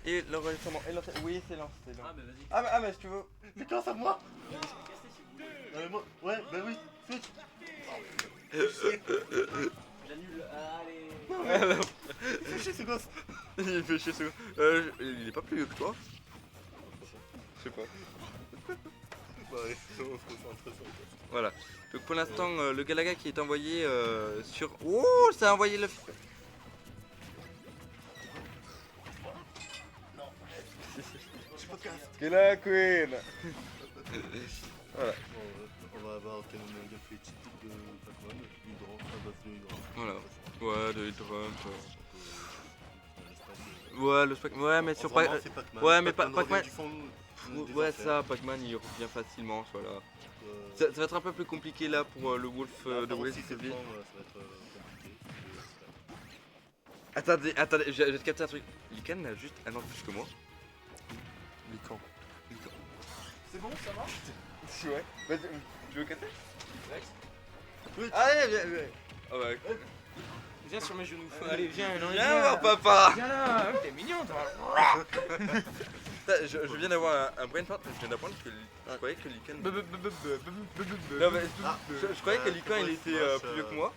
Et l'enregistrement. Et lancé. Oui, c'est lancé. Ah, bah vas-y. Ah, mais si tu veux. C'est quand ça moi? Moi, ouais, bah oui, J'annule. Allez. fais chier ce gosse. Il fait chier ce gars. Il est pas plus vieux que toi? Je sais pas. Bah ouais, on se concentre sur le gosse. Voilà. Donc pour l'instant, le Galaga qui est envoyé sur. Oh, ça a envoyé le. Je podcast. Gala Queen. Voilà. Bon, on va avoir quand même un gameplay typique de Pac-Man, hydrant, à base de hydrant. Voilà. Ouais, de Trump. Ouais, le Pac-Man. Ouais, mais sur Vraiment, Pac-Man. c'est Pac-Man. Ouais, mais Pac-Man Pac-Man. revient du fond des Ouais, enfers. ça, Pac-Man il revient facilement, voilà. Euh, Ça va être un peu plus compliqué là pour le Wolf là, de par contre, West si c'est Civil. le temps, ça va être compliqué. Attendez, j'ai capté un truc. Likan a juste un an de plus que moi. Lican. C'est bon, ça marche? Ouais. Vas-y, tu veux casser? Oui. Allez, viens. Ah ouais. Viens sur mes genoux. Allez, viens, Viens voir papa. Viens là, t'es mignon toi. Je viens d'avoir un brain fart, je viens d'apprendre que je croyais que Likan. Non mais je croyais que Likan il était plus vieux que moi.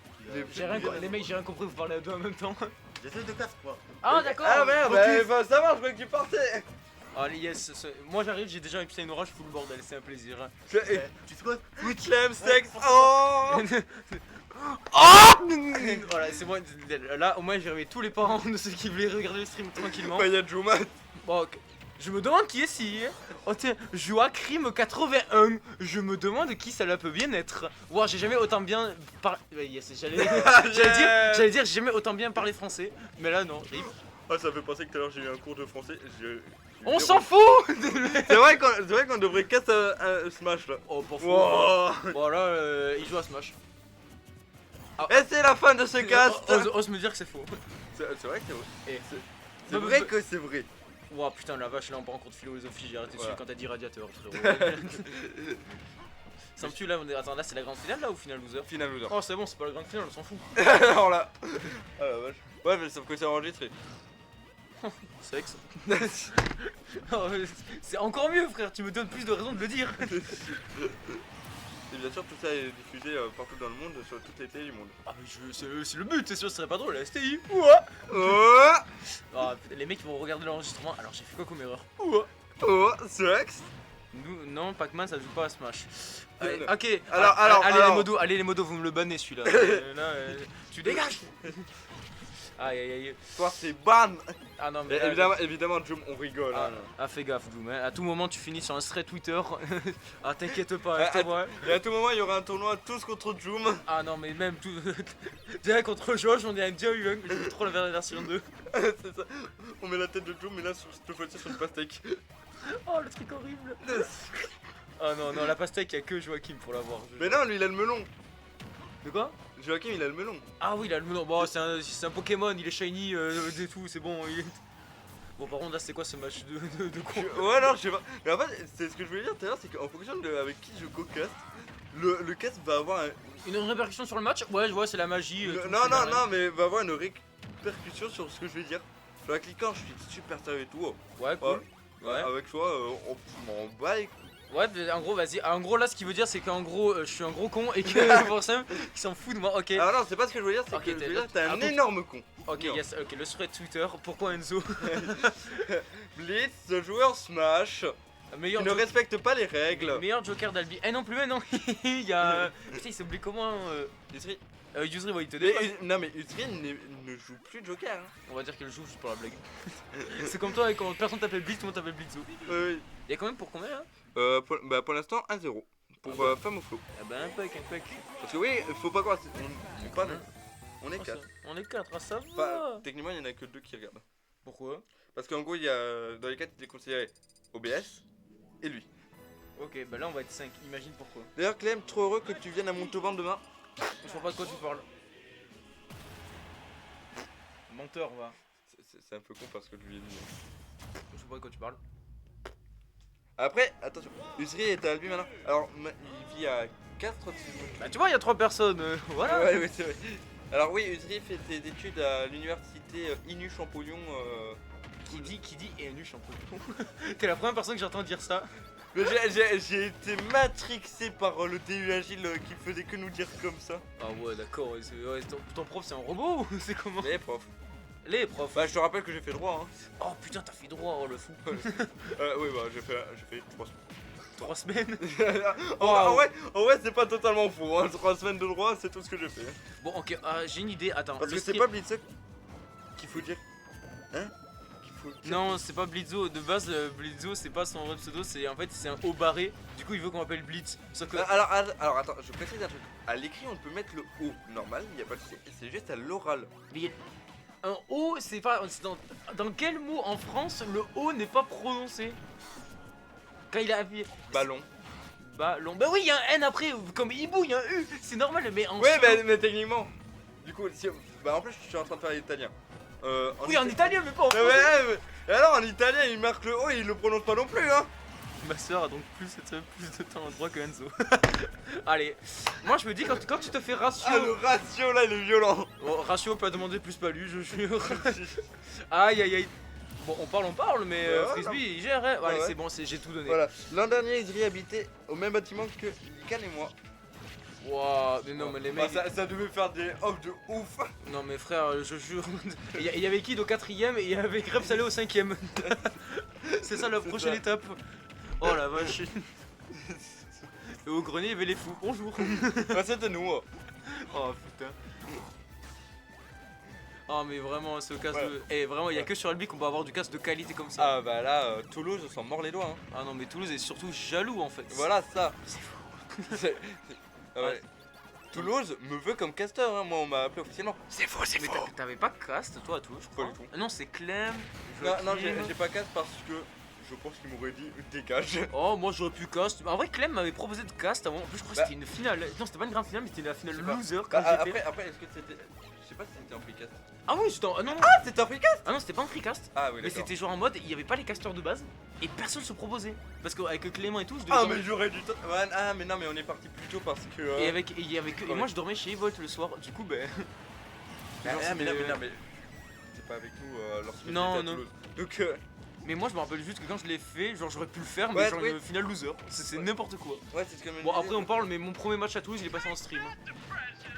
Les mecs, j'ai rien compris, vous parlez à deux en même temps. J'essaie de casque, moi. Ah d'accord. Ah merde, bah, ça marche, je croyais que tu partais. Allez, yes, moi j'arrive, j'ai déjà un putain une orage, fous le bordel, c'est un plaisir. Tu sais quoi? Twitchlem sex. Oh. Voilà, c'est moi, là au moins j'ai remis tous les parents de ceux qui voulaient regarder le stream tranquillement. Bah y'a Juma. Bon, ok. Je me demande qui est ci. Oh tiens, Joachim 81. Je me demande qui ça la peut bien être. Wow, j'ai jamais autant bien yes, j'allais dire j'ai jamais autant bien parlé français. Mais là non. Ah ça me fait penser que tout à l'heure j'ai eu un cours de français. On s'en fout. C'est vrai qu'on devrait casser un Smash là. Oh pour fou. Wow. Bon là, il joue à Smash. Et c'est la fin de ce cast. Ose me dire que c'est faux. C'est vrai que c'est vrai. Et C'est vrai que c'est vrai. Wow putain la vache, là on part en cours de philosophie, j'ai arrêté Voilà. dessus quand t'as dit radiateur frérot. Ça me tue là, attends là c'est la grande finale là ou finale loser? Final loser. Oh c'est bon, c'est pas la grande finale, on s'en fout. Alors là. Ah la vache. Ouais mais sauf que c'est enregistré. Sexe. Oh, c'est encore mieux frère, tu me donnes plus de raisons de le dire. Et bien sûr tout ça est diffusé partout dans le monde sur toutes les télés du monde. Ah mais c'est le but, c'est sûr, ce serait pas drôle la STI. Oh. Ah, les mecs vont regarder l'enregistrement, alors j'ai fait quoi comme erreur? Oh, sexe. Nous, non, Pac-Man ça joue pas à Smash. Non. Ok, Alors, allez les modos, vous me le bannez celui-là. Là, tu dégages. Aïe aïe aïe. Toi c'est ban. Ah non mais Évidemment Jum on rigole. ah, Hein. ah, fais gaffe Doom, hein. À tout moment tu finis sur un thread Twitter. Ah t'inquiète pas, je te vois. Et à tout moment il y aura un tournoi tous contre Jum. Ah non mais même tout. Déjà contre Josh on est un dieu, je veux trop la version 2. C'est ça. On met la tête de Jum mais là cette fois-ci sur une pastèque. Oh le truc horrible. Ah non non la pastèque y'a que Joachim pour l'avoir. Mais non lui il a le melon. De quoi? Joachim il a le melon. Ah oui il a le melon, bon c'est un Pokémon, il est shiny et tout, c'est bon. Bon par contre là c'est quoi ce match de con? Ouais non je sais pas. Mais en fait c'est ce que je voulais dire tout à l'heure, c'est qu'en fonction de avec qui je co-cast, le cast va avoir Une répercussion sur le match? Ouais je vois c'est la magie. non mais va avoir une répercussion sur ce que je vais dire. Genre en cliquant je suis super sérieux et tout. Oh. Ouais cool. Ouais. Avec toi on m'en bat les. Ouais, en gros, vas-y. En gros, là, ce qu'il veut dire, c'est qu'en gros, je suis un gros con et que pour ça, il s'en fout de moi. Ok. Ah non, c'est pas ce que je veux dire, c'est Ok, que je veux dire que t'es un donc- énorme con. Ok, Non. yes. Ok, le thread Twitter. Pourquoi Enzo? Blitz, le joueur Smash, Meilleur, qui ne respecte pas les règles. meilleur Joker d'Albi. Eh non, plus, mais non. Il y a. Putain, il s'est oublié comment Usri. Yusri, ouais, il te Mais, dépasse. non mais Usri ne joue plus de Joker. Hein. On va dire qu'il joue juste pour la blague. C'est comme toi, quand personne t'appelle Blitz, tout le monde t'appelle Blitzo. Oui. Il y a quand même pour combien là? Pour l'instant 1-0 pour Femme au Flow. Ah bah, un pack, un pack. Parce que oui, faut pas croire, on est pas neuf. On est Oh, 4. On est 4, ah ça va. Enfin, techniquement il y en a que 2 qui regardent. Pourquoi? Parce qu'en gros il y a dans les 4 il est considéré OBS et lui. Ok, bah là on va être 5, imagine pourquoi. D'ailleurs Clem, trop heureux que tu viennes à Montauban demain. Je vois pas de quoi tu parles. Menteur, va. C'est un peu con parce que je lui ai dit. Je sais pas de quoi tu parles. Après, attention, Usri est à Albi maintenant. Alors, il vit à 4 Bah tu vois, il y a 3 personnes, voilà. Ouais, c'est vrai. Alors oui, Usri fait ses études à l'université Inu Champollion qui dit et nu, je suis un peu con. T'es la première personne que j'entends dire ça. Mais j'ai été matrixé par le DU Agile qui faisait que nous dire comme ça. Ah ouais, d'accord. Ton prof, c'est un robot ou c'est comment? Les profs. Les profs. Bah je te rappelle que j'ai fait droit hein. Oh putain, t'as fait droit, oh le fou. Oui bah j'ai fait 3 semaines. 3 semaines. En vrai c'est pas totalement faux hein. 3 semaines de droit c'est tout ce que j'ai fait. Bon ok, j'ai une idée, attends. Parce le que c'est stream- pas Blitz qu'il faut dire. Hein qu'il faut dire. Non, c'est pas Blitzo. De base, Blitzo, c'est pas son vrai pseudo, c'est en fait c'est un haut barré. Du coup, il veut qu'on m'appelle Blitz. Sauf que. Alors attends, je précise un truc. À l'écrit on peut mettre le O normal, il y a pas de souci. C'est juste à l'oral. Mais un O, c'est pas. Dans quel mot en France le O n'est pas prononcé? Quand il a appuyé. Ballon. Ballon. Bah oui, il y a un N après, comme hibou, il y a un U. C'est normal, mais en. Ouais, mais techniquement. Du coup, si, bah en plus, je suis en train de faire l'italien. Oui, en italien, mais pas en Mais français. et alors en italien, il marque le O et il le prononce pas non plus, hein. Ma soeur a donc plus de temps en droit que Enzo. Allez, moi je me dis, quand tu te fais ratio. Ah, le ratio là, il est violent. Bon, ratio pas demander plus pas lui, je jure. Aïe aïe aïe. Bon, on parle, mais Ouais, Frisbee il gère, hein. Allez, ouais. c'est bon, j'ai tout donné. Voilà, l'an dernier, Isri habitait au même bâtiment que Likan et moi. Waouh, mais non, mais les mecs. Bah, ça devait faire des off de ouf. Non, mais frère, je jure. Il y avait Kid au 4ème et il y avait Crêpe Salé au 5ème. C'est ça la C'est prochaine ça. étape. Oh la vache. Et au grenier, il y avait les fous. Bonjour. Bah, c'était nous. Oh putain. Oh mais vraiment ce casque Ouais. de... Eh vraiment il y a que sur Albi qu'on peut avoir du casque de qualité comme ça. Ah bah là, Toulouse s'en mord les doigts. Hein. Ah non mais Toulouse est surtout jaloux en fait. Voilà ça. C'est fou. Ah ouais. Toulouse me veut comme caster, hein. Moi on m'a appelé officiellement. C'est faux, c'est faux. T'avais pas cast toi à Toulouse je crois. Pas du tout. Ah non c'est Clem. Non, Joachim. j'ai pas casse parce que je pense qu'il m'aurait dit dégage. Oh moi j'aurais pu cast. En vrai Clem m'avait proposé de cast avant. En plus je crois que Bah. c'était une finale. Non c'était pas une grande finale mais c'était la finale Je sais pas. loser quand Bah, j'étais. après est-ce que c'était. Je sais pas si c'était en free cast. Ah oui c'était en... Ah non, non. Ah c'était en free cast. Ah non c'était pas un free cast. Ah oui Mais d'accord. c'était genre en mode il y avait pas les casteurs de base et personne se proposait. Parce qu'avec Clément et tout je devais Ah dormir- mais j'aurais dû. Ouais, ah mais non mais on est parti plus tôt parce que. Et avec et il y avait que... et Ouais. moi je dormais chez Evolt le soir. Du coup ben. Ah, genre, mais c'était- non mais. T'es pas avec nous lorsque Non, t'étais à non. Toulouse. Donc Mais moi je me rappelle juste que quand je l'ai fait, genre j'aurais pu le faire, mais Ouais, genre oui. une finale loser. C'est Ouais. n'importe quoi. ouais c'est ce que me Bon disait. après on parle, mais mon premier match à Toulouse il est passé en stream.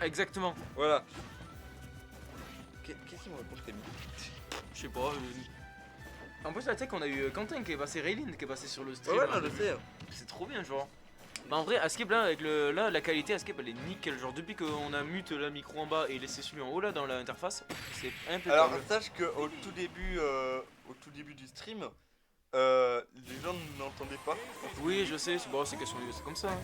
Exactement. Voilà. Qu'est-ce qu'il me répond Rémi? Je sais pas. En plus là tu sais qu'on a eu Quentin qui est passé, Raylin qui est passé sur le stream. Ouais non je sais. C'est trop bien genre. Bah en vrai Ascape là avec le là la qualité Ascape elle est nickel. Genre depuis qu'on a mute la micro en bas et laissé celui en haut là dans l'interface, c'est impeccable. Alors sache que au tout début du stream, les gens n'entendaient pas. Oui je sais, c'est bon, c'est question c'est comme ça. Hein.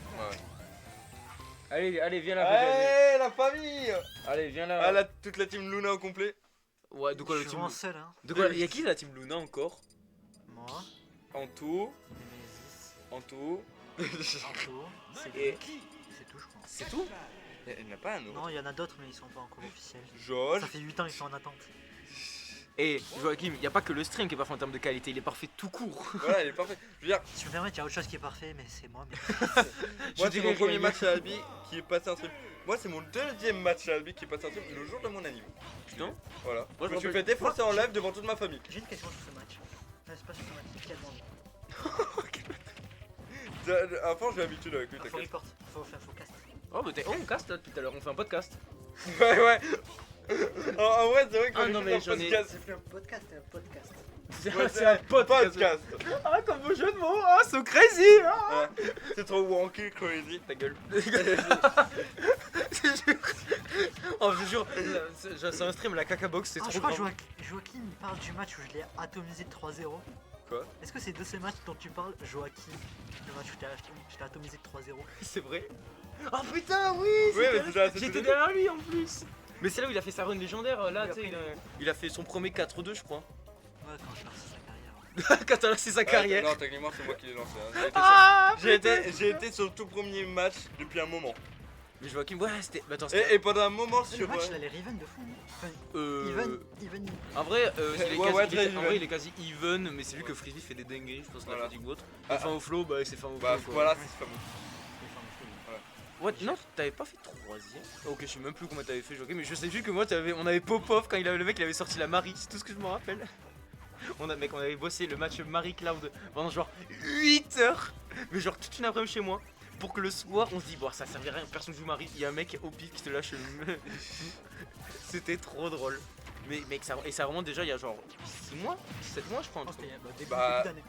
Ouais. Allez viens là. Hey la famille. Allez viens là. Ah là toute la team Luna au complet. Ouais de quoi Je le suis team vraiment seul, hein. De quoi y'a qui la team Luna encore? Moi, Anto, Nemesis, Anto. Anto, c'est Et- c'est tout, je crois. C'est tout? Il n'y en a pas un autre. Non, il y en a d'autres, mais ils sont pas encore officiels. Josh. Ça fait 8 ans qu'ils sont en attente. Et Joachim, y a pas que le stream qui est parfait en termes de qualité, il est parfait tout court. Voilà il est parfait. Je veux dire, Si tu me permets, il y a autre chose qui est parfait, mais c'est moi. Mais... moi c'est dirais mon premier rien. match à Albi qui est passé en stream. Moi c'est mon deuxième match à Albi qui est passé en stream le jour de mon anniv. Putain. Voilà. Moi, je je me suis me fait défoncer en live devant toute ma famille. J'ai une question sur ce match. Non, c'est pas sur ce match, quel monde. Avant j'ai l'habitude avec lui Faut t'inquiète. report, faut cast. Oh bah on cast là depuis tout à l'heure, on fait un podcast. Ouais ouais. En vrai c'est vrai qu'on Ah est non, juste mais un j'en ai- podcast. C'est plus un podcast, c'est un podcast. C'est un podcast. Ah comme vos jeux de mots, ah so crazy ah. Ouais. C'est trop wonky crazy. Ta gueule. Oh je jure, c'est un stream la caca box c'est Ah, trop je crois que grave. Joachim il parle du match où je l'ai atomisé de 3-0. Quoi? Est-ce que c'est de ce match dont tu parles, Joachim? Le match où je t'ai atomisé de 3-0. C'est vrai. Oh putain oui, Oui, mais c'est ça, c'est j'étais tout. derrière lui en plus. Mais c'est là où il a fait sa run légendaire là, Oui, tu sais, après, il a fait son premier 4-2 je crois. Ouais, quand je lancé sa carrière. Quand t'as lancé sa carrière. Non techniquement c'est moi qui l'ai lancé. Hein. Ah J'ai été sur le tout premier match depuis un moment. Mais Joachim, ouais c'était... Bah, attends, c'était... Et pendant un moment Le sur. match il a les Riven de fou. Enfin, Euh... even. En vrai, Ouais, il très est, en even. vrai, il est quasi even, mais c'est lui que Frisbee fait des dingueries, je pense, la Voilà. fatigue ou autre. Ah. Fin au flow, bah c'est fin au Bah flow. quoi. voilà c'est fameux. Ouais, non, t'avais pas fait troisième. Ok, je sais même plus comment t'avais fait, Joachim, mais je sais juste que moi, on avait pop-off quand le mec il avait sorti la Marie, c'est tout ce que je me rappelle. on avait bossé le match Marie Cloud pendant genre 8 heures, mais genre toute une après-midi chez moi, pour que le soir on se dit bon ça servirait à rien, personne joue Marie, il y a un mec au pif qui te lâche C'était trop drôle. Mais mec, ça remonte déjà il y a genre 6 mois, 7 mois je crois. Je pense que c'était début Bah, d'année.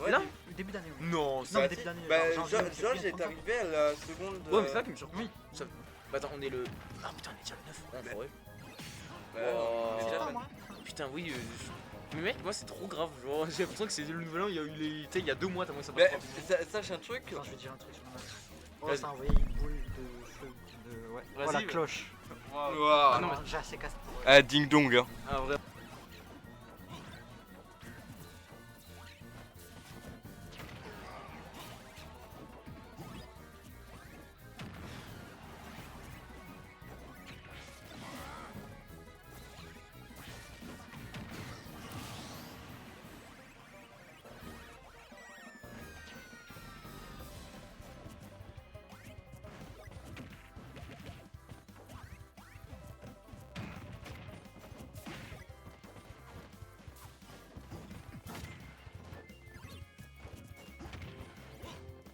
Ouais, Là Début d'année, oui. Non, Non, ça. mais début d'année. Bah, genre janvier, Georges février, est arrivé à la seconde. Ouais, mais c'est ça qui me surprend. Oui. Ça... Bah, attends, on est le. Ah putain, on est déjà le 9. Oh, Ouais. ouais. Oh, C'est déjà, pas man. moi. Putain, oui. Mais mec, moi c'est trop grave. Genre, j'ai l'impression que c'est le nouvel an, il y a eu les. Tu sais, il y a 2 mois, t'as moins que ça Mais passe pas. sache un truc. Attends, je vais dire un truc sur le match. Oh, Vas-y. ça a envoyé une boule de feu. Ouais. Vas-y, Oh, la mais- cloche. Waouh. Ah non, non, j'ai assez cassé. Ah, ding dong. Hein. Ah, vrai.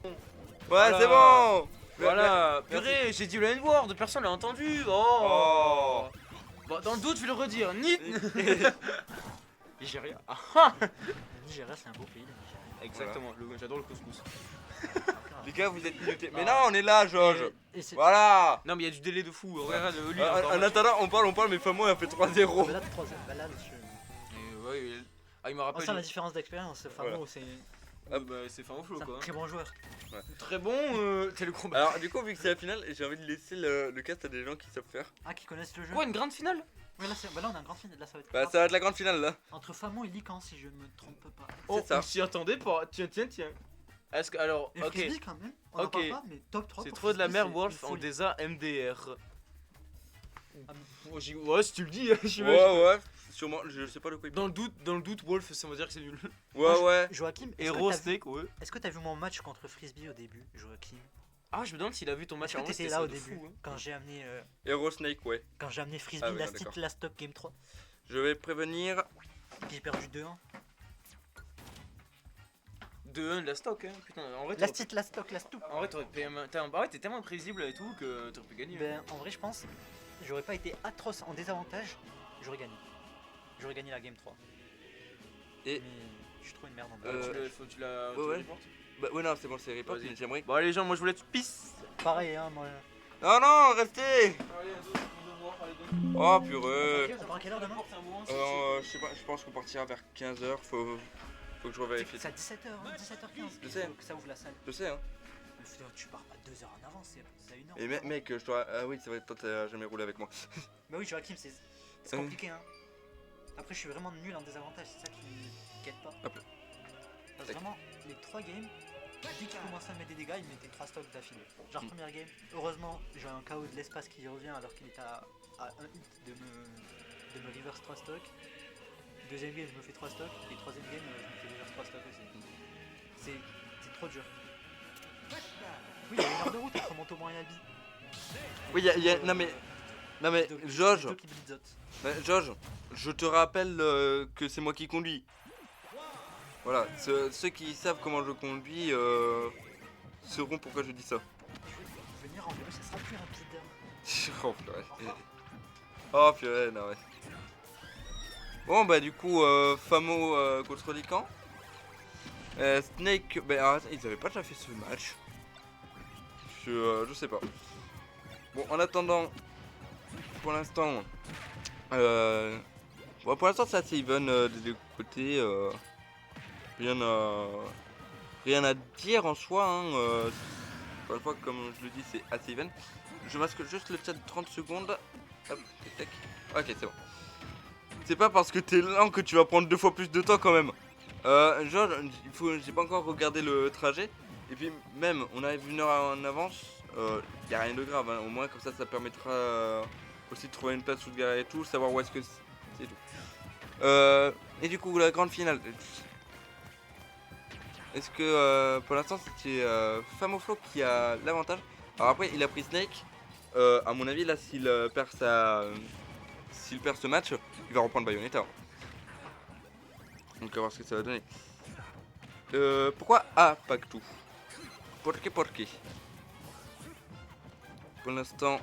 Ouais, Voilà. c'est bon. Voilà, Merci. purée, j'ai dit le N-word, personne l'a entendu. Oh. Oh. Bon, dans le doute, je vais le redire. Nigeria. Ah, Le Nigeria, c'est un beau pays, le Nigeria. exactement, j'adore le couscous. Les gars, vous êtes minutés. Mais non, on est là, Georges. Et c'est. Voilà. Non, mais il y a du délai de fou. Regarde, lui, encore En attendant, on parle, mais Famo il a fait 3-0. Bah là, 3 bah là, Ouais, ah, il me rappelle. on sent la différence d'expérience. Famo, Voilà. c'est Bah, c'est fin au flow un quoi. très bon joueur. Très bon, t'es le combat. Alors, du coup, vu que c'est la finale, j'ai envie de laisser le cast à des gens qui savent faire. Ah, qui connaissent le jeu. Quoi, une grande finale? Ouais, là, bah là, on a un grand final. Là, ça va être. Bah, ça va être la grande finale là. Entre Famo et Lican, si je ne me trompe pas. Oh, ça. on s'y attendait pas. Tiens. Est-ce que, alors, Et ok. Frisbee, quand même. On en Ok. parle pas, mais top 3. C'est pour trop de la Frisbee, mère c'est Wolf une en folie. DESA MDR. Ah, Ouais, si tu le dis, j'imagine. Ouais, sûrement, je sais pas de quoi il Dans le doute, Wolf, ça veut dire que c'est nul. Ouais. Joachim, Hero Steak, ouais. est-ce que t'as vu mon match contre Frisbee au début, Joachim? Ah, je me demande s'il a vu ton match Est-ce que avant, t'étais c'était là ça au de début fou, hein. quand j'ai amené Hero Snake, ouais. Frisbee Ah ouais, last d'accord. hit last top game 3 Je vais prévenir. puis j'ai perdu 2-1. 2-1 de la stock, hein. Putain, en vrai, Last hit last stock last top. en vrai, t'aurais pu. Ouais, t'es tellement imprévisible et tout que t'aurais pu gagner. Ben en vrai je pense j'aurais pas été atroce en désavantage, j'aurais gagné. J'aurais gagné la game 3. Et- Mais je suis trop une merde en Euh, désavantage. Tu la ouais. reportes. Bah, ouais, non, c'est bon, c'est report, Vas-y. mais j'aimerais. Bon, allez, les gens, moi je voulais être pisse. Pareil hein moi. Non, restez. Allez, on devoir, allez, Oh, purée. On part à quelle heure demain? Je sais pas, je pense qu'on partira vers 15h. Faut que je revérifie. C'est à 17h, hein, 17h15. Je sais. Que ça ouvre la salle. Je sais, hein. Mais frère, tu pars pas 2 heures en avance, c'est à 1 heure. Et mec, je dois. Ah oui, c'est vrai, toi t'as jamais roulé avec moi. Bah oui Joachim c'est compliqué hein. Après je suis vraiment nul en désavantage, c'est ça qui aide pas. Hop. Parce que vraiment les 3 games, dès qu'il commençait à mettre des dégâts, il mettait 3 stocks d'affilée. Genre première game, heureusement j'ai un KO de l'espace qui revient alors qu'il était à 1 hit de me reverse 3 stocks. Deuxième game je me fais 3 stocks et troisième game je me fais reverse 3 stocks aussi. C'est trop dur. Oui il y a 1 heure de route entre Montauban et Albi. Oui, non mais, Georges, Deux qui blitzotent. Georges, je te rappelle que c'est moi qui conduis. Voilà, ceux qui savent comment je conduis sauront pourquoi je dis ça. Venir en vélo ça sera plus rapide. Oh purée. Oh purée, non ouais. Bon bah du coup, Famo contre Lican. Snake, bah attends, ils avaient pas déjà fait ce match. Je sais pas. Bon, en attendant, pour l'instant, bon, pour l'instant c'est assez even des deux côtés. Rien à dire en soi. Hein, encore une fois, comme je le dis, c'est assez even. Je masque juste le chat de 30 secondes. Hop, tac, tac. Ok, c'est bon. C'est pas parce que t'es lent que tu vas prendre 2 fois plus de temps quand même. Genre, j'ai pas encore regardé le trajet. Et puis même, on arrive 1 heure en avance. Y a rien de grave, hein. Au moins comme ça permettra aussi de trouver une place sous le gars et tout, savoir où est-ce que c'est et tout. Et du coup, la grande finale. Est-ce que pour l'instant c'était Famoflo qui a l'avantage? Alors après, il a pris Snake. À mon avis, là, s'il perd ce match, il va reprendre Bayonetta. Donc on va voir ce que ça va donner. Pourquoi A, pas que tout? Porqué? Pour l'instant...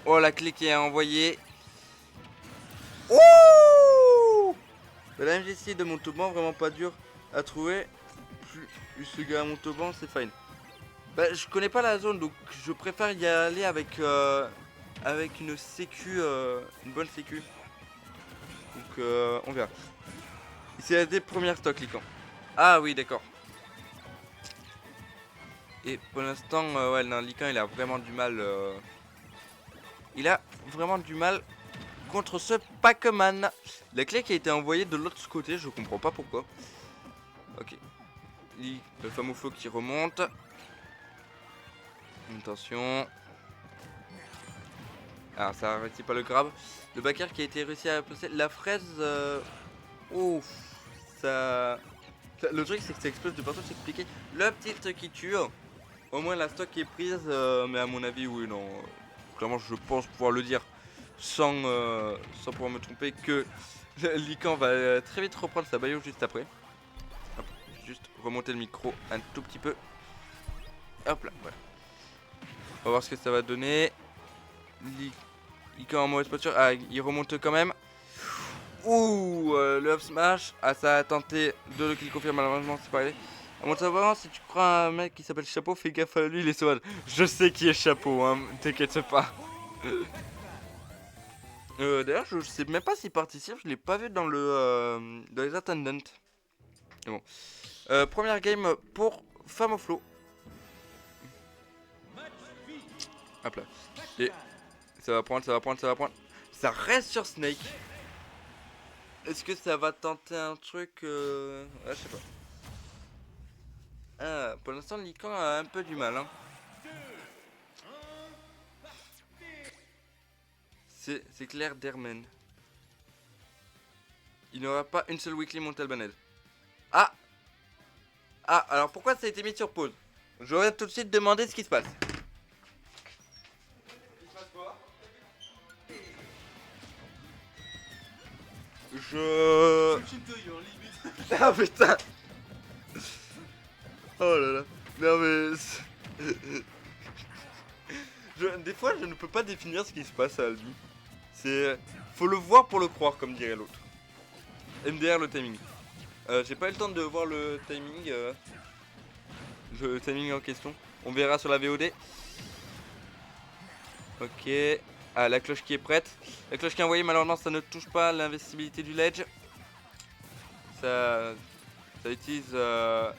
Oh, la clé qui est envoyée. Ouh! La MGC de Montauban, vraiment pas dur à trouver. Plus ce gars à Montauban, c'est fine. Bah, je connais pas la zone, donc je préfère y aller avec une sécu, une bonne sécu. Donc on verra. Ici il y a des premières stocks Lycan. Ah oui, d'accord. Et pour l'instant, ouais, non, Lycan il a vraiment du mal. Il a vraiment du mal contre ce Pac-Man. La clé qui a été envoyée de l'autre côté, je comprends pas pourquoi. Ok. Le fameux flow qui remonte. Attention. Alors ça a réussi pas le grab. Le backer qui a été réussi à placer. La fraise. Ouf. Ça. Le truc c'est que ça explose de partout, c'est compliqué. Le petit truc qui tue. Au moins la stock est prise. Mais à mon avis, oui, non. Clairement, je pense pouvoir le dire sans pouvoir me tromper que Lycan va très vite reprendre sa baillot juste après. Hop, juste remonter le micro un tout petit peu. Hop là, voilà. On va voir ce que ça va donner. Lycan en mauvaise posture. Ah, il remonte quand même. Ouh, le up smash. Ah, ça a tenté de le kill confirme, malheureusement, c'est pas allé. À mon savoir, si tu crois à un mec qui s'appelle Chapeau, fais gaffe à lui, il est sauvage. Je sais qui est Chapeau, hein, t'inquiète pas. D'ailleurs, je sais même pas s'il participe, je l'ai pas vu dans dans les attendants. Mais bon. Première game pour Famoflo. Hop là. Et ça va prendre. Ça reste sur Snake. Est-ce que ça va tenter un truc je sais pas. Ah, pour l'instant, Lycan a un peu du mal. Hein. C'est clair, Dermen. Il n'y aura pas une seule weekly Montalbanel. Ah! Ah, alors pourquoi ça a été mis sur pause? Je vais tout de suite demander ce qui se passe. Ah putain! Oh là là. Non mais... Des fois je ne peux pas définir ce qui se passe à Albi. C'est... Faut le voir pour le croire comme dirait l'autre. MDR le timing. J'ai pas eu le temps de voir le timing. Le timing en question. On verra sur la VOD. Ok. Ah, la cloche qui est prête. La cloche qui est envoyée, malheureusement ça ne touche pas l'investibilité du ledge. Ça utilise le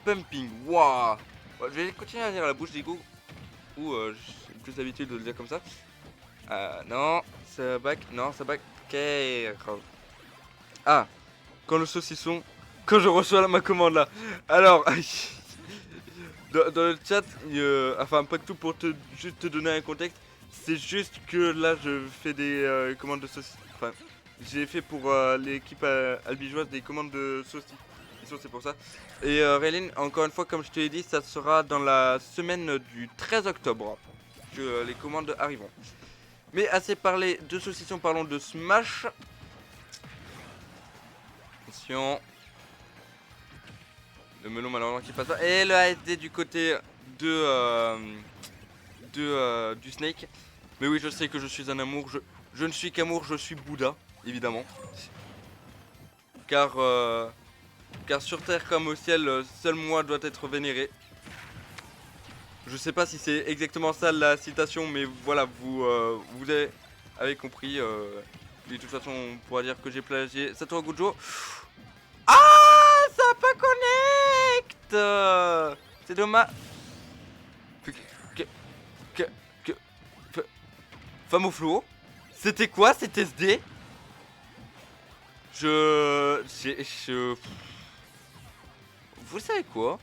pumping. Waouh. Je vais continuer à dire à la bouche d'ego. Ou j'ai plus l'habitude de le dire comme ça. Non, ça back. Non, ça back. Ok. Ah, quand le saucisson. Quand je reçois ma commande là. Alors, dans le chat, enfin pas que tout pour juste te donner un contexte. C'est juste que là je fais des commandes de saucisson. Enfin, j'ai fait pour l'équipe albigeoise des commandes de saucisson, c'est pour ça. Et Raylene, encore une fois, comme je te l'ai dit, ça sera dans la semaine du 13 octobre que les commandes arriveront. Mais assez parlé de saucisson, parlons de Smash. Attention. Le melon malheureusement qui passe pas. Et le ASD du côté du Snake. Mais oui, je sais que je suis un amour. Je ne suis qu'amour, je suis Bouddha, évidemment. Car sur terre comme au ciel, seul moi doit être vénéré. Je sais pas si c'est exactement ça la citation, mais voilà, vous avez compris. De toute façon, on pourra dire que j'ai plagié Satoru Gojo. Ah, ça pas connect. C'est dommage. Famoflo, c'était quoi cet SD? Vous savez quoi?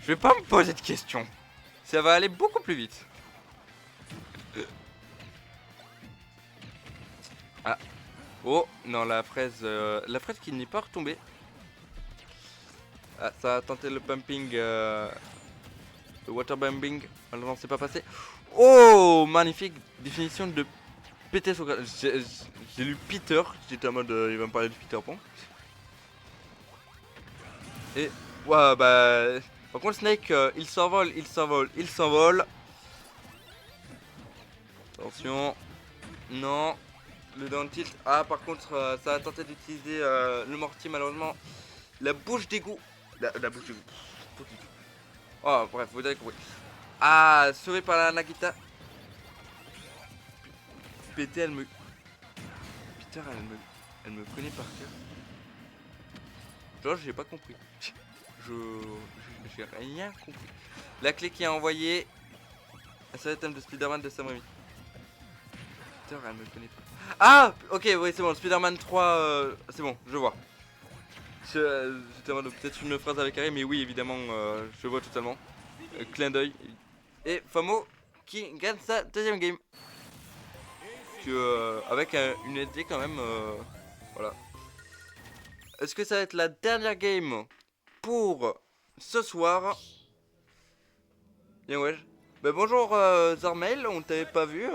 Je vais pas me poser de questions. Ça va aller beaucoup plus vite. Ah. Oh, non, la fraise qui n'est pas retombée. Ah, ça a tenté le pumping. Le waterbombing. Malheureusement, c'est pas passé. Oh, magnifique définition de pété son crâne. J'ai lu Peter, j'étais en mode il va me parler de Peter Pan. Et ouais bah par contre Snake il s'envole, il s'envole, il s'envole. Attention. Non. Le down tilt. Ah par contre ça a tenté d'utiliser le mortier malheureusement. La bouche d'égout. La bouche d'égout. Oh bref vous avez compris. Ah sauvé par la Nagita. PT elle me. Peter elle me connaît par cœur. Genre j'ai pas compris. J'ai rien compris. La clé qui a envoyé. C'est le thème de Spider-Man de Sam Raimi. Peter elle me connaît pas. Ah ok oui c'est bon, Spider-Man 3 c'est bon, je vois. J'étais en mode peut-être une phrase avec Harry mais oui évidemment je vois totalement. Clin d'œil. Et Famo qui gagne sa deuxième game. Avec une SD quand même voilà. Est-ce que ça va être la dernière game pour ce soir? Bien ouais. Bah bonjour Zarmail, on t'avait pas vu.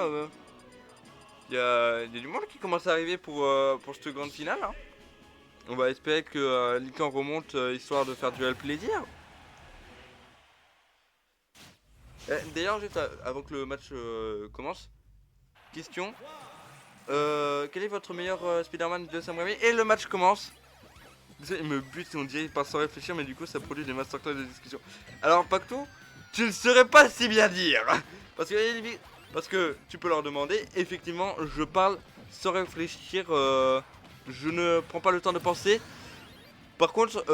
Y a du monde qui commence à arriver pour cette grande finale. Hein. On va espérer que Lican remonte histoire de faire du plaisir. D'ailleurs juste avant que le match commence, question. Quel est votre meilleur Spider-Man de Sam Raimi? Et le match commence. Il me bute, on dirait il passe sans réfléchir, mais du coup ça produit des masterclass de discussion. Alors Pactou, tu ne saurais pas si bien dire. Parce que tu peux leur demander, effectivement je parle sans réfléchir, je ne prends pas le temps de penser. Par contre,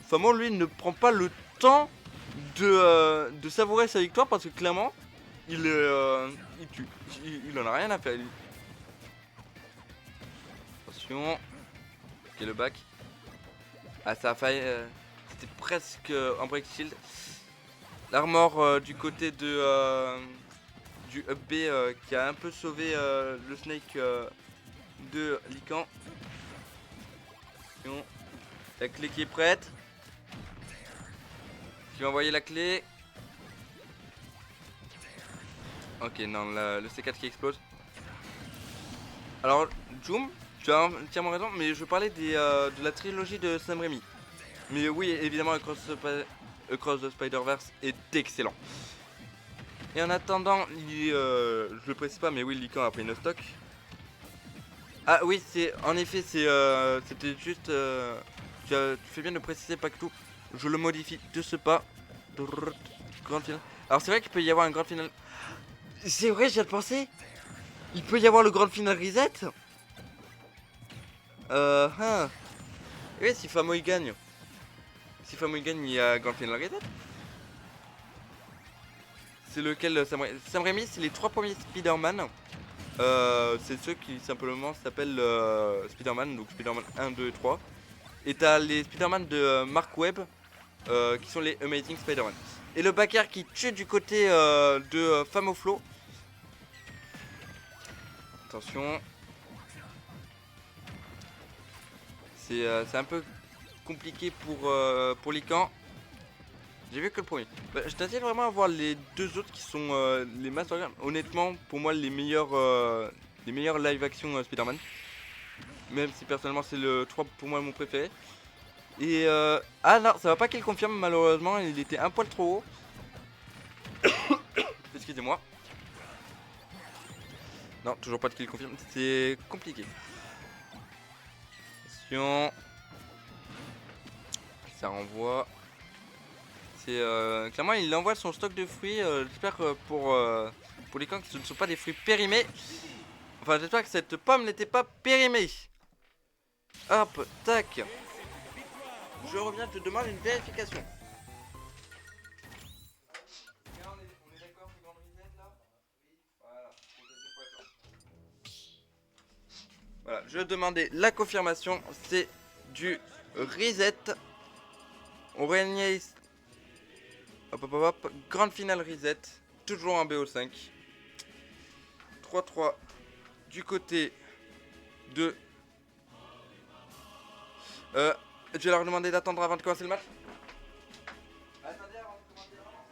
Famon lui ne prend pas le temps de savourer sa victoire parce que clairement, il tue. Il en a rien à faire. Attention. Ok le back. Ah ça a failli. C'était presque un break shield. L'armor du côté de du up B qui a un peu sauvé le Snake de Lican. La clé qui est prête. Tu vas envoyer la clé. Ok non le C4 qui explose. Alors Joom, tu as entièrement raison, mais je parlais de la trilogie de Sam Raimi. Mais oui, évidemment, Across the Spider-Verse est excellent. Et en attendant, je le précise pas, mais oui, Lican a pris une stock. Ah oui, en effet, c'était juste... tu fais bien de préciser, Pactou. Je le modifie de ce pas. Grand final. Alors c'est vrai qu'il peut y avoir un grand final... C'est vrai, je viens de penser. Il peut y avoir le grand final reset. Oui, si Famo il gagne. Si Famo il gagne, il y a grand final reset. C'est lequel Sam Raimi, c'est les 3 premiers Spider-Man. C'est ceux qui simplement s'appellent Spider-Man, donc Spider-Man 1, 2 et 3. Et t'as les Spider-Man de Mark Webb, qui sont les Amazing Spider-Man. Et le backer qui tue du côté de Famoflo. Attention. C'est un peu compliqué pour Lican. J'ai vu que le premier. Bah, je t'invite vraiment à voir les deux autres qui sont les Master. Honnêtement, pour moi, les meilleurs live action Spider-Man. Même si personnellement, c'est le 3 pour moi mon préféré. Et ah non, ça va pas qu'il confirme malheureusement, il était un poil trop haut. Excusez-moi. Non, toujours pas de kill confirme, c'est compliqué. Attention. Ça renvoie. C'est clairement il envoie son stock de fruits. J'espère que pour les camps que ce ne sont pas des fruits périmés. Enfin j'espère que cette pomme n'était pas périmée. Hop, tac. Je reviens, je te demande une vérification. Voilà, je demandais la confirmation, c'est du reset. On réunit. Hop hop hop hop. Grande finale reset. Toujours en BO5. 3-3 du côté de. Je vais leur demander d'attendre avant de commencer le match. Attendez avant de commencer le match.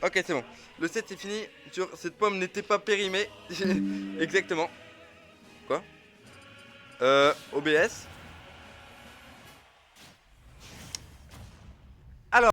Ok, c'est bon. Le set c'est fini. Sur cette pomme n'était pas périmée. Exactement. Quoi OBS. Alors.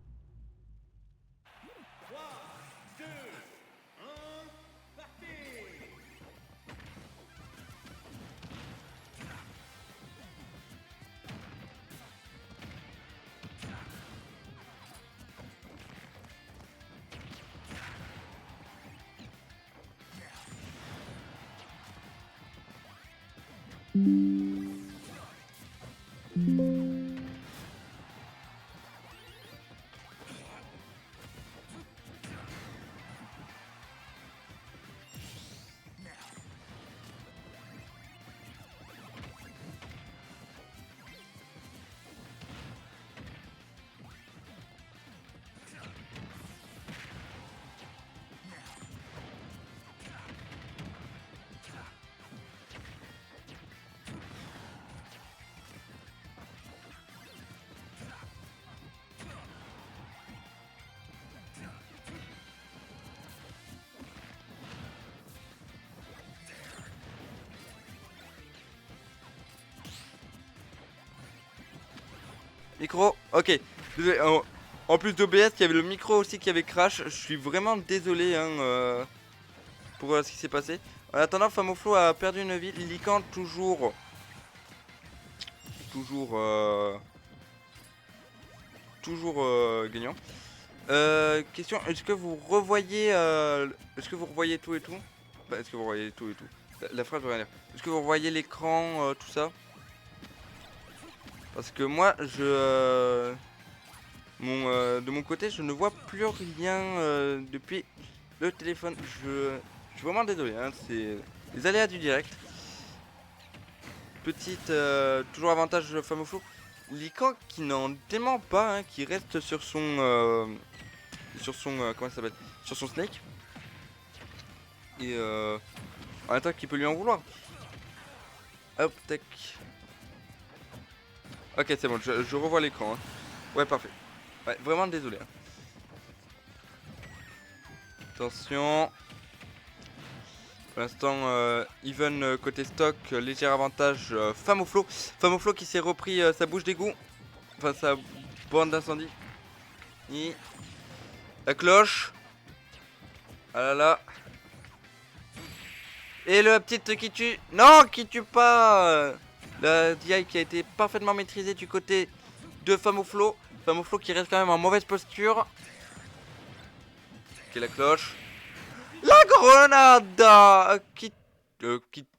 Micro, ok. Désolé, en plus d'OBS, il y avait le micro aussi qui avait crash. Je suis vraiment désolé hein, pour ce qui s'est passé. En attendant, Famoflo a perdu une vie. Lycan toujours. Toujours gagnant. Question, est-ce que vous revoyez tout et tout? Bah, est-ce que vous revoyez tout et tout? La phrase veut rien dire. Est-ce que vous revoyez l'écran, tout ça? Parce que moi, de mon côté, je ne vois plus rien depuis le téléphone. Je suis vraiment désolé, hein, c'est les aléas du direct. Petite, toujours avantage Famoflo. Lycan qui n'en dément pas, hein, qui reste sur son, comment ça s'appelle? Sur son snake. Et en même temps qu'il peut lui en vouloir. Hop, tac. Ok, c'est bon, je revois l'écran. Hein. Ouais, parfait. Ouais, vraiment désolé. Hein. Attention. Pour l'instant, even côté stock, léger avantage Famoflo. Famoflo qui s'est repris sa bouche d'égout. Enfin, sa borne d'incendie. Et la cloche. Ah là là. Et le petit qui tue. Non, qui tue pas. La DI qui a été parfaitement maîtrisée du côté de Famoflo. Famoflo qui reste quand même en mauvaise posture. Ok, la cloche. La grenade qui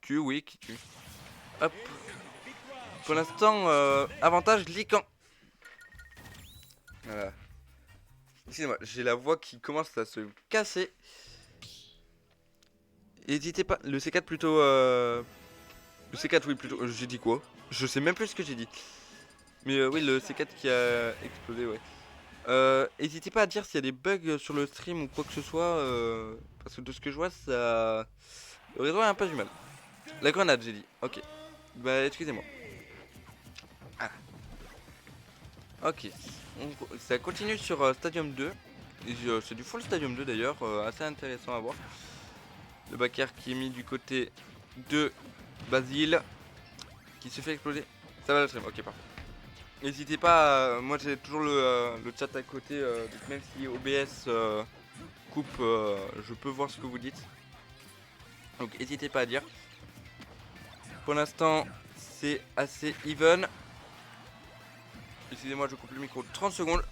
tue, oui, qui tue. Hop. Pour l'instant, avantage Lycan. Voilà. Excusez-moi, j'ai la voix qui commence à se casser. N'hésitez pas, le C4 plutôt... Le C4, oui, plutôt... J'ai dit quoi? Je sais même plus ce que j'ai dit. Mais oui, le C4 qui a explosé, ouais. N'hésitez pas à dire s'il y a des bugs sur le stream ou quoi que ce soit. Parce que de ce que je vois, ça... Le réseau a un peu du mal. La grenade, j'ai dit. Ok. Bah, excusez-moi. Ah. Ok. Ça continue sur Stadium 2. C'est du full Stadium 2 d'ailleurs. Assez intéressant à voir. Le backer qui est mis du côté de Basile. Qui se fait exploser. Ça va le stream. Ok, parfait. N'hésitez pas, moi j'ai toujours le chat à côté, donc même si OBS coupe, je peux voir ce que vous dites. Donc n'hésitez pas à dire. Pour l'instant, c'est assez even. Excusez-moi, je coupe le micro 30 secondes.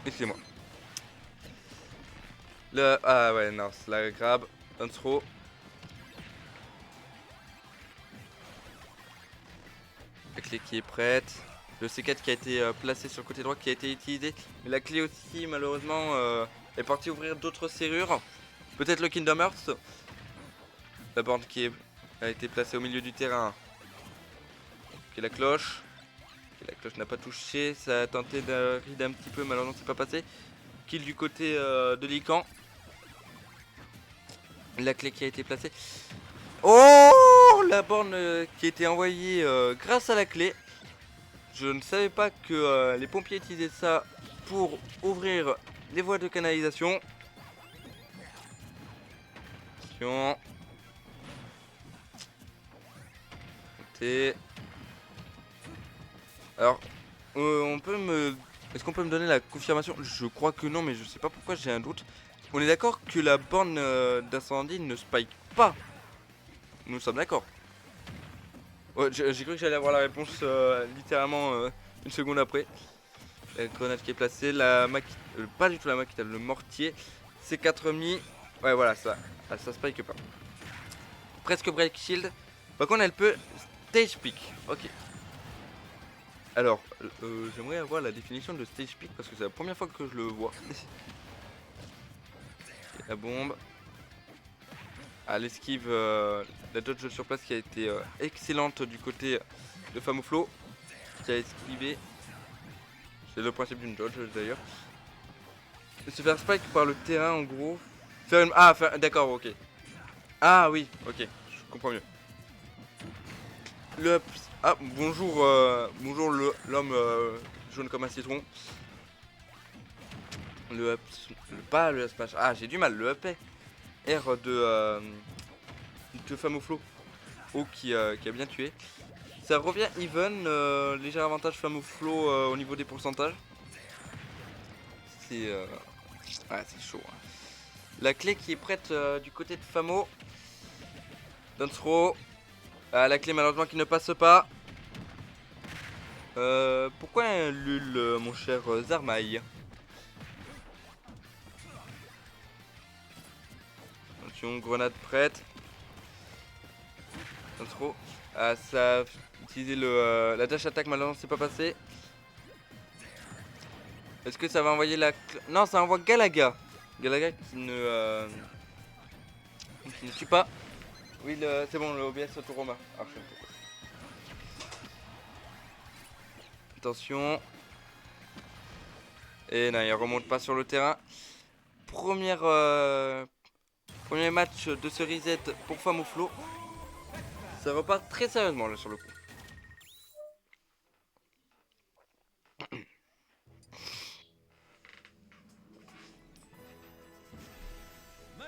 Excusez-moi. Ah ouais, non, c'est la grab, un throw. La clé qui est prête. Le C4 qui a été placé sur le côté droit, qui a été utilisé. Mais la clé aussi, malheureusement, est partie ouvrir d'autres serrures. Peut-être le Kingdom Hearts. La borne qui a été placée au milieu du terrain. Ok, la cloche. Okay, la cloche n'a pas touché. Ça a tenté de rider un petit peu, malheureusement, c'est pas passé. Kill du côté de Lycan. La clé qui a été placée. Oh, la borne qui a été envoyée grâce à la clé. Je ne savais pas que les pompiers utilisaient ça pour ouvrir les voies de canalisation. Attention. Alors, on peut me... Est-ce qu'on peut me donner la confirmation? Je crois que non, mais je sais pas pourquoi j'ai un doute. On est d'accord que la borne d'incendie ne spike pas. Nous sommes d'accord. Ouais, j'ai cru que j'allais avoir la réponse littéralement une seconde après. La grenade qui est placée, la pas du tout la maquette, le mortier. C4 mis. Ouais, voilà, ça spike pas. Presque break shield. Par contre, elle peut stage pick. Ok. Alors, j'aimerais avoir la définition de stage pick parce que c'est la première fois que je le vois. La bombe. Ah, l'esquive, la dodge sur place qui a été excellente du côté de Famoflo. Qui a esquivé. C'est le principe d'une dodge d'ailleurs. Se faire spike par le terrain en gros. Faire une... Ah, d'accord, ok. Ah oui, ok, je comprends mieux. Le... Ah, bonjour, bonjour l'homme jaune comme un citron. Pas le smash. Ah, j'ai du mal, le up R de Famoflo. Oh, qui a bien tué. Ça revient even, léger avantage Famoflo au niveau des pourcentages. C'est ouais, c'est chaud. Hein. La clé qui est prête du côté de Famo. Don't throw. Ah, la clé malheureusement qui ne passe pas. Pourquoi un lul, mon cher Zarmaï? Attention, grenade prête. Don't throw. Ah, ça a utilisé la dash attack, malheureusement c'est pas passé. Est-ce que ça va envoyer la... Non, ça envoie Galaga. Galaga qui ne tue pas. Oui, c'est bon, le OBS Autoroma. Attention. Et non, il remonte pas sur le terrain. Premier match de ce reset pour Famoflo. Ça repart très sérieusement là sur le coup.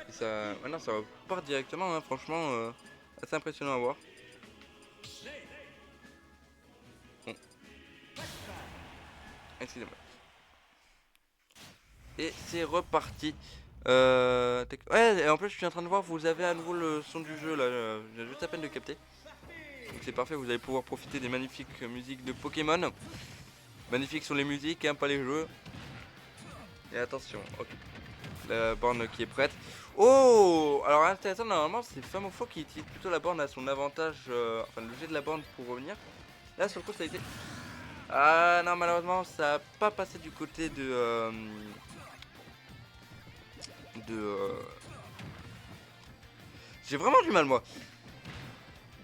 Et ça... Maintenant ça repart directement, hein, franchement assez impressionnant à voir. Bon. Excusez-moi. Et c'est reparti. Ouais, et en plus je suis en train de voir, vous avez à nouveau le son du jeu là, j'ai juste à peine de capter. Donc c'est parfait, vous allez pouvoir profiter des magnifiques musiques de Pokémon. Magnifiques sont les musiques, hein, pas les jeux. Et attention, ok. La borne qui est prête. Oh, alors intéressant, normalement c'est Famoflo qui utilise plutôt la borne à son avantage, enfin le jet de la borne pour revenir. Là sur le coup ça a été... Ah non, malheureusement ça n'a pas passé du côté de... J'ai vraiment du mal moi.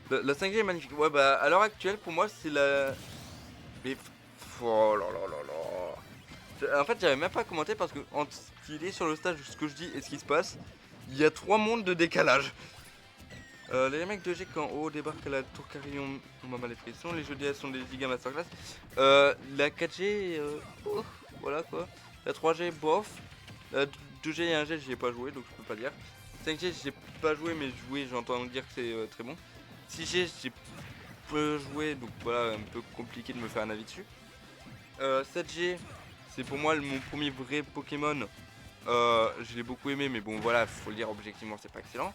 La 5G est magnifique. Ouais bah à l'heure actuelle pour moi c'est la... Mais... Oh là là là là. En fait j'avais même pas commenté parce que entre ce qu'il est sur le stage, ce que je dis et ce qui se passe, il y a 3 mondes de décalage. Les mecs de G quand haut débarquent à la tour Carillon, on m'a mal les frissons. Les jeux DS sont des giga masterclass. La 4G, voilà quoi. La 3G, bof. La 2G et 1G, j'y ai pas joué donc je peux pas dire. 5G, j'ai pas joué mais joué, j'entends dire que c'est très bon. 6G, j'ai peu joué donc voilà, un peu compliqué de me faire un avis dessus. 7G, c'est pour moi mon premier vrai Pokémon. Je l'ai beaucoup aimé mais bon voilà, faut le dire objectivement, c'est pas excellent.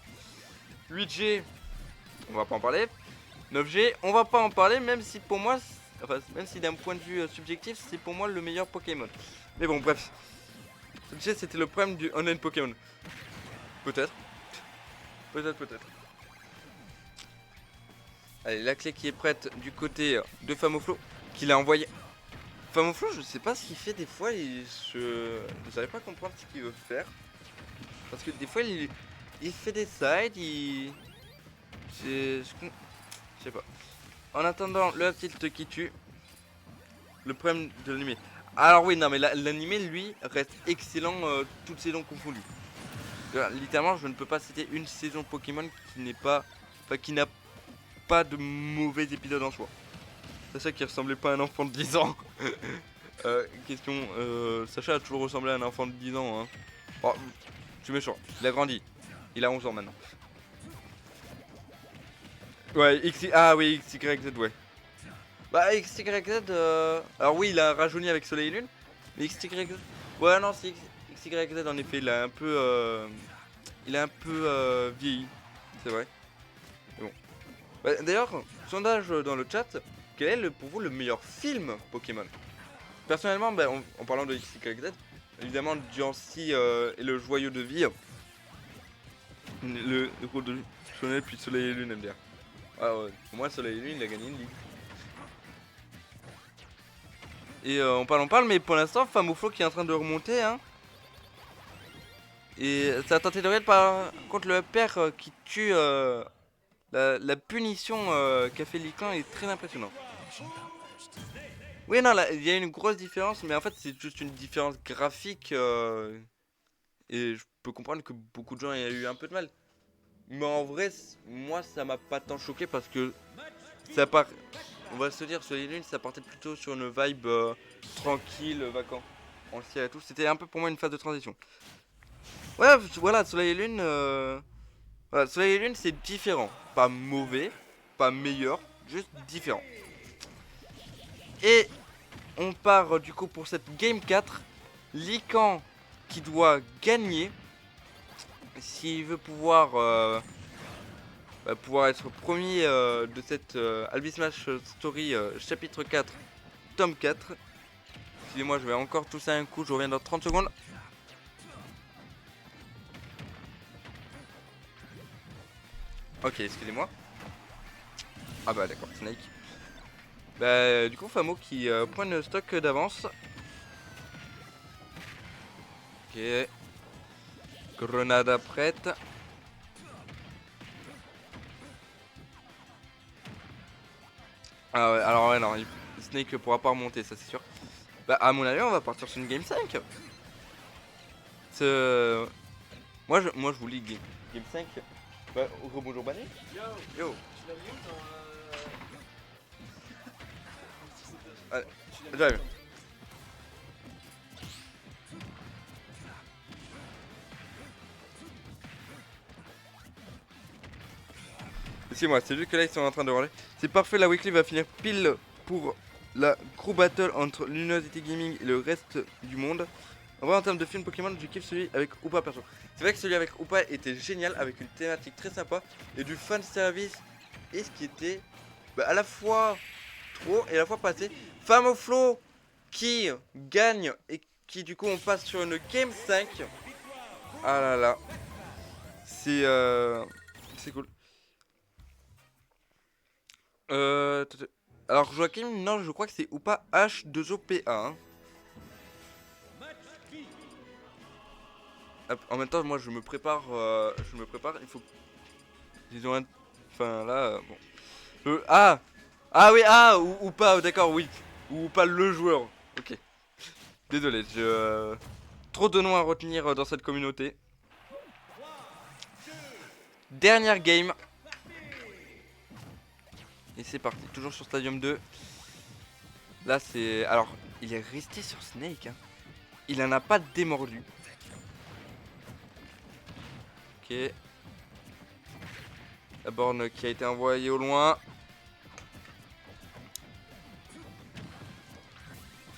8G, on va pas en parler. 9G, on va pas en parler, même si pour moi, enfin, même si d'un point de vue subjectif, c'est pour moi le meilleur Pokémon. Mais bon, bref. 7G, c'était le problème du online Pokémon. Peut-être. Peut-être. Allez, la clé qui est prête du côté de Famoflo, qu'il a envoyé. Famoflo, je sais pas ce qu'il fait des fois, je n'arrive pas à comprendre ce qu'il veut faire. Parce que des fois, il fait des sides, je sais pas. En attendant, le tilt qui tue. Le problème de l'animé. Alors oui, non mais l'animé, lui, reste excellent toutes saisons confondues. Littéralement, je ne peux pas citer une saison Pokémon qui n'est pas... Enfin, qui n'a pas de mauvais épisodes en soi. Sacha qui ressemblait pas à un enfant de 10 ans. Question, Sacha a toujours ressemblé à un enfant de 10 ans. Hein. Oh, je suis méchant, il a grandi. Il a 11 ans maintenant. Ouais, ah oui, XYZ, ouais. Bah, XYZ, alors oui, il a rajeuni avec Soleil et Lune. Mais XYZ, ouais, non, c'est XYZ en effet, il a un peu vieilli, c'est vrai. Mais bon. Bah, d'ailleurs, sondage dans le chat, quel est pour vous le meilleur film Pokémon? Personnellement, bah, en parlant de XYZ, évidemment, Diancie et le joyau de vie. Le rôle de Chanel puis Soleil et Lune MDR. Ah ouais, pour moi, Soleil et Lune, il a gagné une ligue. Et on parle, mais pour l'instant, Femme au Flow qui est en train de remonter. Hein. Et ça a tenté de regarder par contre le père qui tue la punition qu'a fait Lican est très impressionnant. Oui, non, il y a une grosse différence, mais en fait, c'est juste une différence graphique. Et je peux comprendre que beaucoup de gens aient eu un peu de mal. Mais en vrai, moi, ça m'a pas tant choqué parce que ça part. On va se dire, Soleil et Lune, ça partait plutôt sur une vibe tranquille, vacant, ancien et tout. C'était un peu pour moi une phase de transition. Ouais, voilà, Soleil et Lune, voilà, Soleil et Lune, c'est différent. Pas mauvais, pas meilleur, juste différent. Et on part du coup pour cette Game 4. Lican qui doit gagner s'il veut pouvoir être premier de cette Albismash Story chapitre 4, tome 4. Excusez-moi, je vais encore tousser un coup, je reviens dans 30 secondes. Ok, excusez-moi. Ah bah d'accord, Snake. Bah du coup, Famo qui prend le stock d'avance. Ok. Grenade prête. Ah ouais, alors ouais, non, Snake pourra pas remonter, ça c'est sûr. Bah, à mon avis, on va partir sur une game 5. Moi, je vous lis game 5. Bah, rebonjour Bané. Yo. Tu l'as mis dans. Allez, j'arrive. C'est moi, c'est juste que là ils sont en train de râler. C'est parfait, la weekly va finir pile pour la gros battle entre Luminosity Gaming et le reste du monde. En vrai, en termes de film Pokémon, je kiffe celui avec Oupa perso. C'est vrai que celui avec Oupa était génial, avec une thématique très sympa et du fan service. Et ce qui était à la fois trop et à la fois pas assez. Femme au Flow qui gagne et qui du coup on passe sur une game 5. Ah là là. C'est cool. Alors Joachim, non, je crois que c'est Oupa H2OPA. Hein. En même temps, moi je me prépare, il faut... Disons un... Enfin là, bon. Ah oui, ou pas, d'accord, oui. Ou pas le joueur. Ok. Désolé, trop de noms à retenir dans cette communauté. Dernière game. Et c'est parti, toujours sur Stadium 2. Là c'est... Alors, il est resté sur Snake. Hein. Il en a pas démordu. Ok. La borne qui a été envoyée au loin.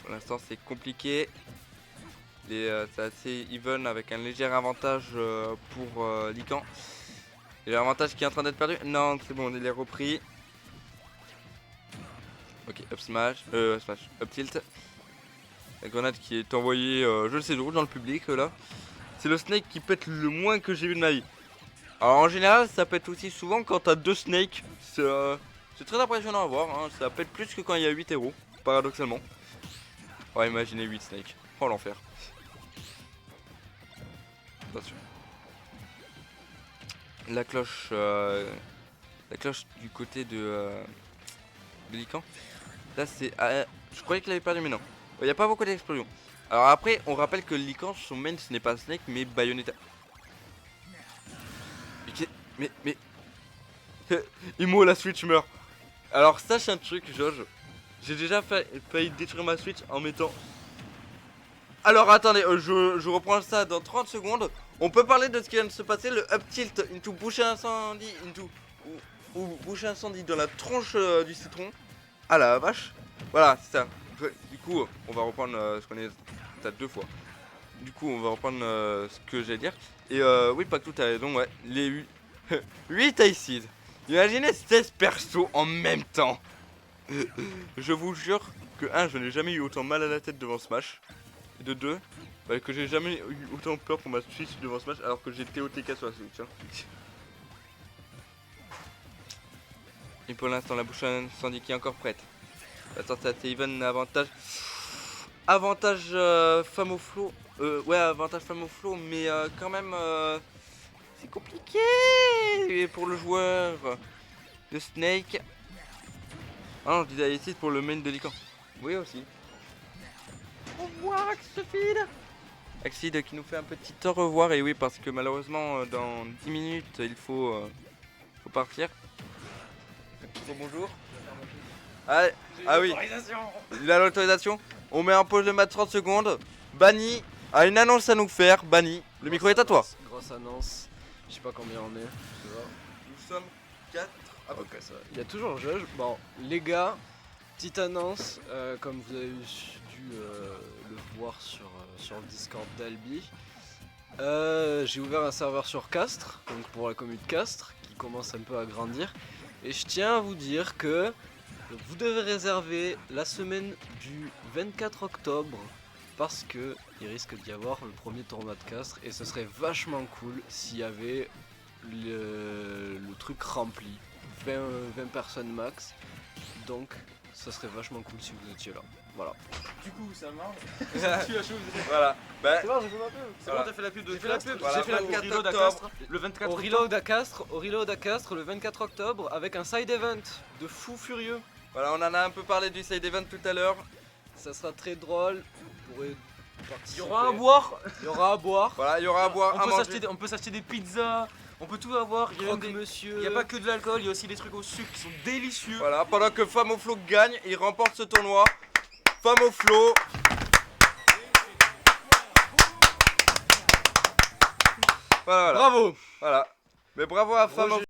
Pour l'instant c'est compliqué. C'est assez even avec un léger avantage pour Lican. Et l'avantage qui est en train d'être perdu. Non, c'est bon, il est repris. Ok, up smash, up tilt. La grenade qui est envoyée, je ne sais où, dans le public là. C'est le Snake qui pète le moins que j'ai vu de ma vie. Alors en général, ça pète aussi souvent quand t'as 2 Snakes. C'est très impressionnant à voir, hein. Ça pète plus que quand il y a 8 héros, paradoxalement. Ouais, imaginez 8 Snakes. Oh l'enfer. Attention. La cloche du côté de Lican. Là c'est... je croyais qu'il avait perdu mais non. Il n'y a pas beaucoup d'explosions. Alors après on rappelle que Lican son main ce n'est pas Snake mais Bayonetta. Mais Imo la Switch meurt. Alors sache un truc Josh. J'ai déjà failli détruire ma Switch en mettant... Alors attendez, je reprends ça dans 30 secondes. On peut parler de ce qui vient de se passer, le up tilt into boucher incendie, ou boucher incendie dans la tronche du citron. Ah la vache. Voilà, c'est ça. Du coup, on va reprendre ce qu'on est peut-être 2 fois. Du coup, on va reprendre ce que j'allais dire. Et oui, pas que tout à raison, ouais. Les 8 Aces. Imaginez 16 persos en même temps. Je vous jure que 1, je n'ai jamais eu autant mal à la tête devant Smash. Et de 2, bah, que j'ai jamais eu autant peur pour ma Switch devant Smash alors que j'ai TOTK sur la Switch. Hein. Et pour l'instant, la bouche incendie qui est encore prête. La sortie à Steven, avantage femme au flow. Ouais, avantage femme au flow, mais quand même, c'est compliqué et pour le joueur de Snake. Ah non, je disais ici pour le main de Lican. Oui, aussi. Au revoir, Axid qui nous fait un petit au revoir. Et oui, parce que malheureusement, dans 10 minutes, il faut partir. Bonjour. Ah oui, il a l'autorisation. On met en pause le match 30 secondes. Bani a une annonce à nous faire. Bani, le micro est à toi. Grosse annonce. Je sais pas combien on est. Tu vois. Nous sommes 4 à peu près. Ça va. Il y a toujours un judge. Bon, les gars, petite annonce. Comme vous avez dû le voir sur le Discord d'Albi. J'ai ouvert un serveur sur Castres, donc pour la commune de Castres, qui commence un peu à grandir. Et je tiens à vous dire que vous devez réserver la semaine du 24 octobre parce que il risque d'y avoir le premier tournoi de Castres et ce serait vachement cool s'il y avait le truc rempli, 20 personnes max, donc ça serait vachement cool si vous étiez là. Voilà. Du coup, ça marche. Tu as chaud. Voilà. Bah, C'est bon, j'ai fait ma pub. C'est bon, t'as fait la pub de J'ai fait la pub. Voilà, J'ai fait la 24 pub. Reload à octobre. Castres, le 24 Au Reload à Castres le 24 octobre avec un side event de fou furieux. voilà, on en a un peu parlé du side event tout à l'heure. Ça sera très drôle. Vous pourrez Il y participer. aura à boire. Il y aura à boire. Voilà, il y aura à boire, à manger. On peut s'acheter des pizzas. On peut tout avoir. Il y a même Croque-monsieur. il y a pas que de l'alcool, il y a aussi des trucs au sucre qui sont délicieux. Voilà, pendant que Femme au Flow gagne, il remporte ce tournoi. Femme au Flow. Voilà. Bravo. Voilà. Mais bravo à Femme au